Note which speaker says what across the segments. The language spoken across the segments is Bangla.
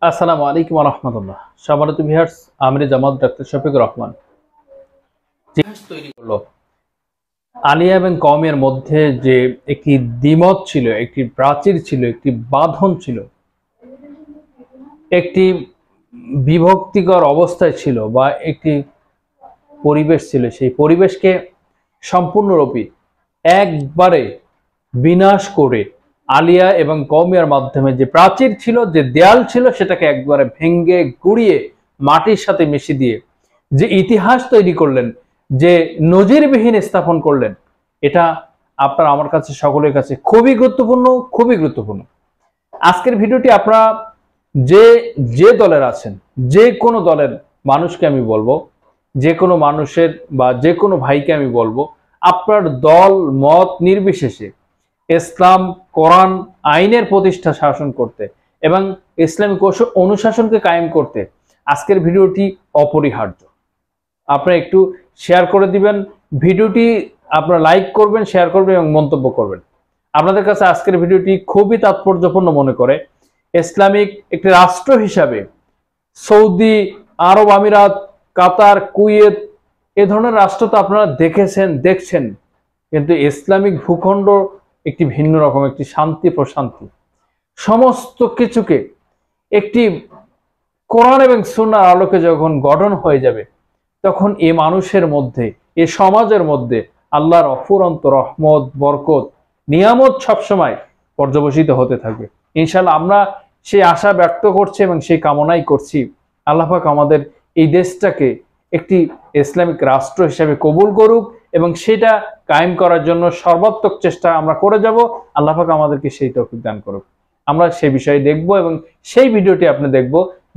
Speaker 1: আসসালামু আলাইকুম ওয়া রাহমাতুল্লাহ। সম্মানিত ভিউয়ার্স, আমি জামাত ডাক্তার শফিকুর রহমান। ইতিহাস তৈরি করলো আলিয়া এবং কওমের মধ্যে যে একটি দ্বিমত ছিল, একটি প্রাচীর ছিল, একটি বাঁধন ছিল, একটি বিভক্তিকর অবস্থায় ছিল বা একটি পরিবেশ ছিল। সেই পরিবেশকে সম্পূর্ণরূপে একবারে বিনাশ করে আলিয়া এবং কওমিয়ার মাধ্যমে যে প্রাচীর ছিল, যে দেয়াল ছিল, সেটাকে একবারে ভেঙ্গে গুড়িয়ে মাটির সাথে মিশিয়ে দিয়ে যে ইতিহাস তৈরি করলেন, যে নজিরবিহীন স্থাপন করলেন, এটা আপনার আমার কাছে, সকলের কাছে খুবই গুরুত্বপূর্ণ, খুবই গুরুত্বপূর্ণ। আজকের ভিডিওটি আপনারা যে যে দলের আছেন, যে কোনো দলের মানুষকে আমি বলবো, যে কোনো মানুষের বা যে কোনো ভাইকে আমি বলবো, আপনার দল মত নির্বিশেষে ইসলাম, কোরআন, আইনের প্রতিষ্ঠা শাসন করতে এবং ইসলামিক অনুশাসনকে কায়েম করতে আজকের ভিডিওটি অপরিহার্য। আপনারা একটু শেয়ার করে দিবেন ভিডিওটি, আপনারা লাইক করবেন, শেয়ার করবেন এবং মন্তব্য করবেন। আপনাদের কাছে আজকের ভিডিওটি খুবই তাৎপর্যপূর্ণ মনে করে ইসলামিক একটি রাষ্ট্র হিসাবে সৌদি আরব আমিরাত, কাতার, কুয়েত এ ধরনের রাষ্ট্র তো আপনারা দেখেছেন, দেখছেন, কিন্তু ইসলামিক ভূখণ্ড একটি ভিন্ন রকম, একটি শান্তি প্রশান্তি, সমস্ত কিছুকে একটি কোরআন এবং সুন্নাহর আলোকে যখন গঠন হয়ে যাবে, তখন এ মানুষের মধ্যে, এ সমাজের মধ্যে আল্লাহর অফুরন্ত রহমত, বরকত, নিয়ামত সবসময় পর্যবসিত হতে থাকবে ইনশাআল্লাহ। আমরা সেই আশা ব্যক্ত করছি এবং সেই কামনাই করছি আল্লাহ পাক আমাদের এই দেশটাকে একটি ইসলামিক রাষ্ট্র হিসেবে কবুল করুক এবং সেটা কায়েম করার জন্য সর্বাত্মক চেষ্টা আমরা করে যাব। আল্লাহ পাক আমাদেরকে সেই তৌফিক দান করুক। আমরা সেই বিষয়ে দেখব এবং সেই ভিডিওটি আপনি দেখব,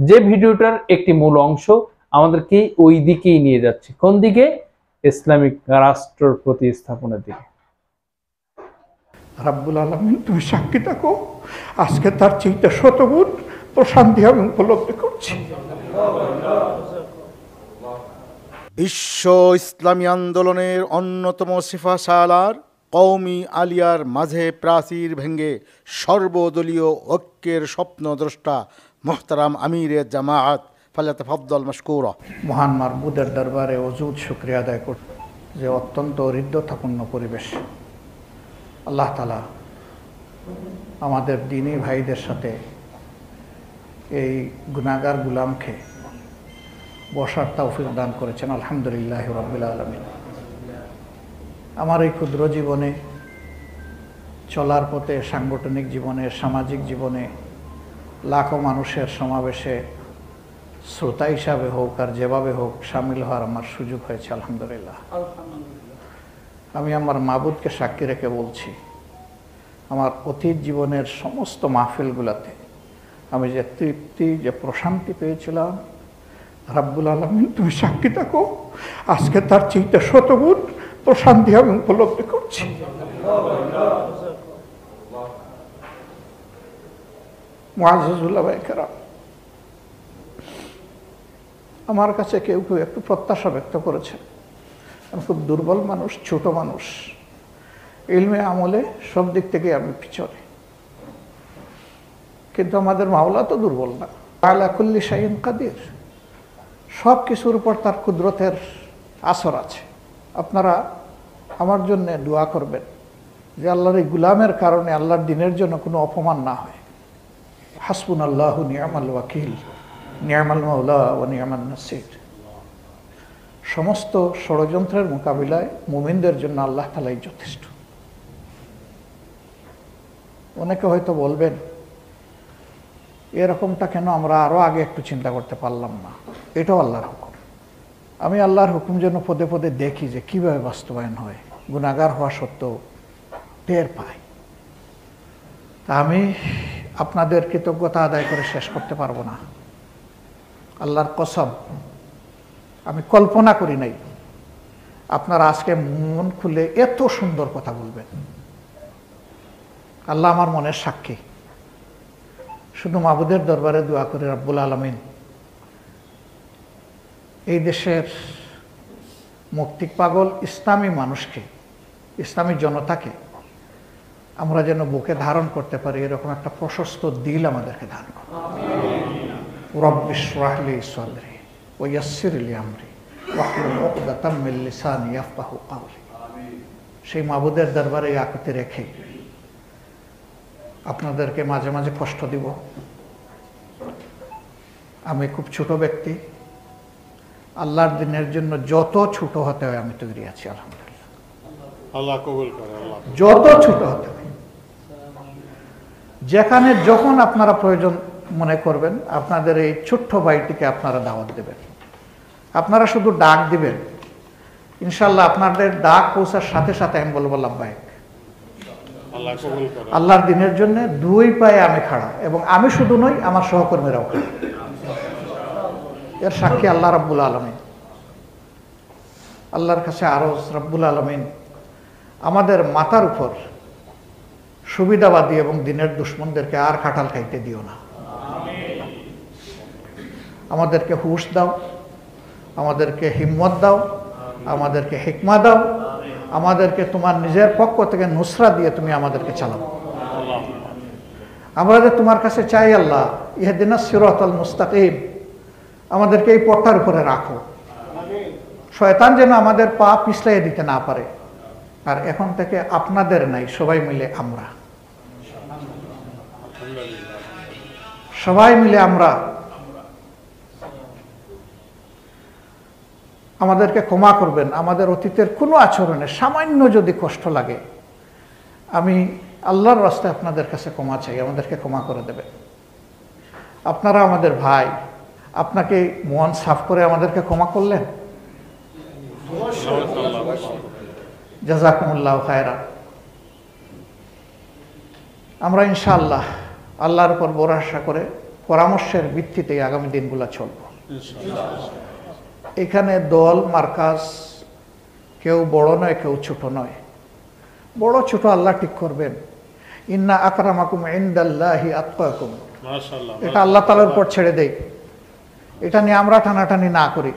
Speaker 1: যে ভিডিওটার একটি মূল অংশ আমাদেরকে ওই দিকেই নিয়ে যাচ্ছে। কোন দিকে? ইসলামিক রাষ্ট্রের প্রতিস্থাপনের দিকে।
Speaker 2: রাব্বুল আলামিন, তুমি সাক্ষী থাকো, আজকে তার চিন্তা শতগুণ প্রশান্তি আমি উপলব্ধি করছি।
Speaker 3: বিশ্ব ইসলামী আন্দোলনের অন্যতম সিফাসালার কওমি আলিয়ার মাঝে প্রাচীর ভেঙ্গে সর্বদলীয় ঐক্যের স্বপ্নদ্রষ্টা মোহতারাম আমিরে জামায়াত ফালিয়াতাফাদ্দাল মাশকুরা।
Speaker 2: মহান মারবুদের দরবারে অযুত শুকরিয়া আদায় করত যে অত্যন্ত হৃদ্যতাপূর্ণ পরিবেশ আল্লাহ তাআলা আমাদের দ্বীনী ভাইদের সাথে এই গুনাহগার গুলামকে বসার তৌফিক দান করেছেন। আলহামদুলিল্লাহ রাব্বিল আলামিন। আমার এই ক্ষুদ্র জীবনে, চলার পথে, সাংগঠনিক জীবনে, সামাজিক জীবনে লাখো মানুষের সমাবেশে শ্রোতা হিসাবে হোক আর যেভাবে হোক সামিল হওয়ার আমার সুযোগ হয়েছে। আলহামদুলিল্লাহ। আমি আমার মাবুদকে সাক্ষী রেখে বলছি, আমার অতীত জীবনের সমস্ত মাহফিলগুলোতে আমি যে তৃপ্তি, যে প্রশান্তি পেয়েছিলাম, রাব্বুল আলামিন তুমি সাক্ষী থাকো, আজকে তার চিন্তা শতগুণ প্রশান্তি আমি উপলব্ধি করছি। মুআজ্জিজুল্লাহ ভাই কেরাম, আমার কাছে কেউ কেউ একটু প্রত্যাশা ব্যক্ত করেছে, আমি খুব দুর্বল মানুষ, ছোট মানুষ, ইলমে আমলে সব দিক থেকে আমি পিছনে, কিন্তু আমাদের মাওলা তো দুর্বল না। আলা কুল্লি শাইইন কাদির, সব কিছুর উপর তার কুদরতের আসর আছে। আপনারা আমার জন্য দোয়া করবেন যে আল্লাহর এই গুলামের কারণে আল্লাহর দ্বীনের জন্য কোনো অপমান না হয়। হাসবুনাল্লাহু নি'মাল ওয়াকিল, নি'মাল মাওলা ওয়া নি'মান নাসির। সমস্ত ষড়যন্ত্রের মোকাবিলায় মুমিনদের জন্য আল্লাহ তাআলাই যথেষ্ট। অনেকে হয়তো বলবেন, এরকমটা কেন আমরা আরও আগে একটু চিন্তা করতে পারলাম না? এটাও আল্লাহর হুকুম। আমি আল্লাহর হুকুম যেন পদে পদে দেখি যে কীভাবে বাস্তবায়ন হয়, গুনাহগার হওয়া সত্ত্বেও টের পাই। তা আমি আপনাদের কৃতজ্ঞতা আদায় করে শেষ করতে পারবো না। আল্লাহর কসম, আমি কল্পনা করি নাই আপনারা আজকে মন খুলে এত সুন্দর কথা বলবেন। আল্লাহ আমার মনের সাক্ষী। শুধু মাবুদের দরবারে দোয়া করে রাব্বুল আলামিন এই দেশের মুক্তিক পাগল ইসলামী মানুষকে, ইসলামী জনতাকে আমরা যেন বুকে ধারণ করতে পারি, এরকম একটা প্রশস্ত দিল আমাদেরকে দান করুন। রব্বি ইশরাহ লি সাদরি ওয়া ইয়াসসির লি আমরি ওয়াহলুল উকদাতাম মিন লিসানি ইয়াফকাহু কাওলি। সেই মাবুদের দরবারে আকুতি রেখে আপনাদেরকে মাঝে মাঝে কষ্ট দিব। আমি খুব ছোট ব্যক্তি, আল্লাহর দিনের জন্য যত ছোট হতে হয় আমি তৈরি আছি, আলহামদুলিল্লাহ।
Speaker 3: আল্লাহ কবুল করে। আল্লাহ
Speaker 2: যত ছোট হতে হয়, যেখানে যখন আপনারা প্রয়োজন মনে করবেন, আপনাদের এই ছোট্ট ভাইটিকে আপনারা দাওয়াত দেবেন। আপনারা শুধু ডাক দিবেন, ইনশাল্লাহ আপনাদের ডাক পৌঁছার সাথে সাথে আমি বলবো লাব্বাইক।
Speaker 3: আল্লাহ কবুল করে।
Speaker 2: আল্লাহর দিনের জন্য দুই পায়ে আমি খাড়া, এবং আমি শুধু নই, আমার সহকর্মীরাও খাড়া। এর সাক্ষী আল্লাহ রাব্বুল আলামিন। আল্লাহর কাছে আরজ, রাব্বুল আলামিন আমাদের মাথার উপর সুবিধাবাদী এবং দিনের দুশ্মনদেরকে আর কাঁঠাল খাইতে দিও না। আমাদেরকে হুঁশ দাও, আমাদেরকে হিম্মত দাও, আমাদেরকে হিকমা দাও, আমাদেরকে তোমার নিজের পক্ষ থেকে নুসরা দিয়ে তুমি আমাদেরকে চালাও। আমরা যে তোমার কাছে চাই আল্লাহ, ইহদিনাস সিরাতাল মুস্তাকিম, আমাদেরকে এই পথটার উপরে রাখো। শয়তান যেন আমাদের পা পিছলাই দিতে না পারে। আর এখন থেকে আপনাদের নাই, সবাই মিলে আমরা, সবাই মিলে আমরা। আমাদেরকে ক্ষমা করবেন। আমাদের অতীতের কোনো আচরণে সামান্য যদি কষ্ট লাগে, আমি আল্লাহর রাস্তায় আপনাদের কাছে ক্ষমা চাই, আমাদেরকে ক্ষমা করে দেবেন। আপনারা আমাদের ভাই, আপনাকে মন সাফ করে আমাদেরকে ক্ষমা করলেন, জাযাকুমুল্লাহ খায়রান। আমরা ইনশাআল্লাহ আল্লাহর উপর ভরসা করে পরামর্শের ভিত্তিতে আগামী দিনগুলো চলব। এখানে দল মার্কাজ কেউ বড় নয়, কেউ ছোট নয়। বড় ছোট আল্লাহ ঠিক করবেন। ইন্না আকরামাকুম ইনদাল্লাহি আতকাকুম,
Speaker 3: মাশাআল্লাহ,
Speaker 2: এটা আল্লাহ তাআলার উপর ছেড়ে দেই। এটা নিয়ে আমরা টানাটানি না করি।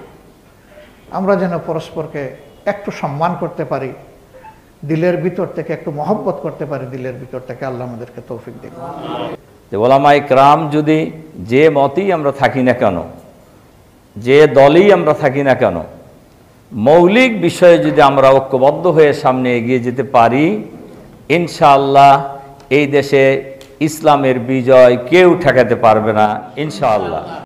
Speaker 2: আমরা যেন পরস্পরকে একটু সম্মান করতে পারি, দিলের ভিতর থেকে একটু মহব্বত করতে পারি, দিলের ভিতর থেকে। আল্লাহ আমাদেরকে তৌফিক দিন।
Speaker 4: ওলামায়ে কেরাম যদি যে মতেই আমরা থাকি না কেন, যে দলেই আমরা থাকি না কেন, মৌলিক বিষয়ে যদি আমরা ঐক্যবদ্ধ হয়ে সামনে এগিয়ে যেতে পারি, ইনশাআল্লাহ এই দেশে ইসলামের বিজয় কেউ ঠেকাতে পারবে না, ইনশাআল্লাহ।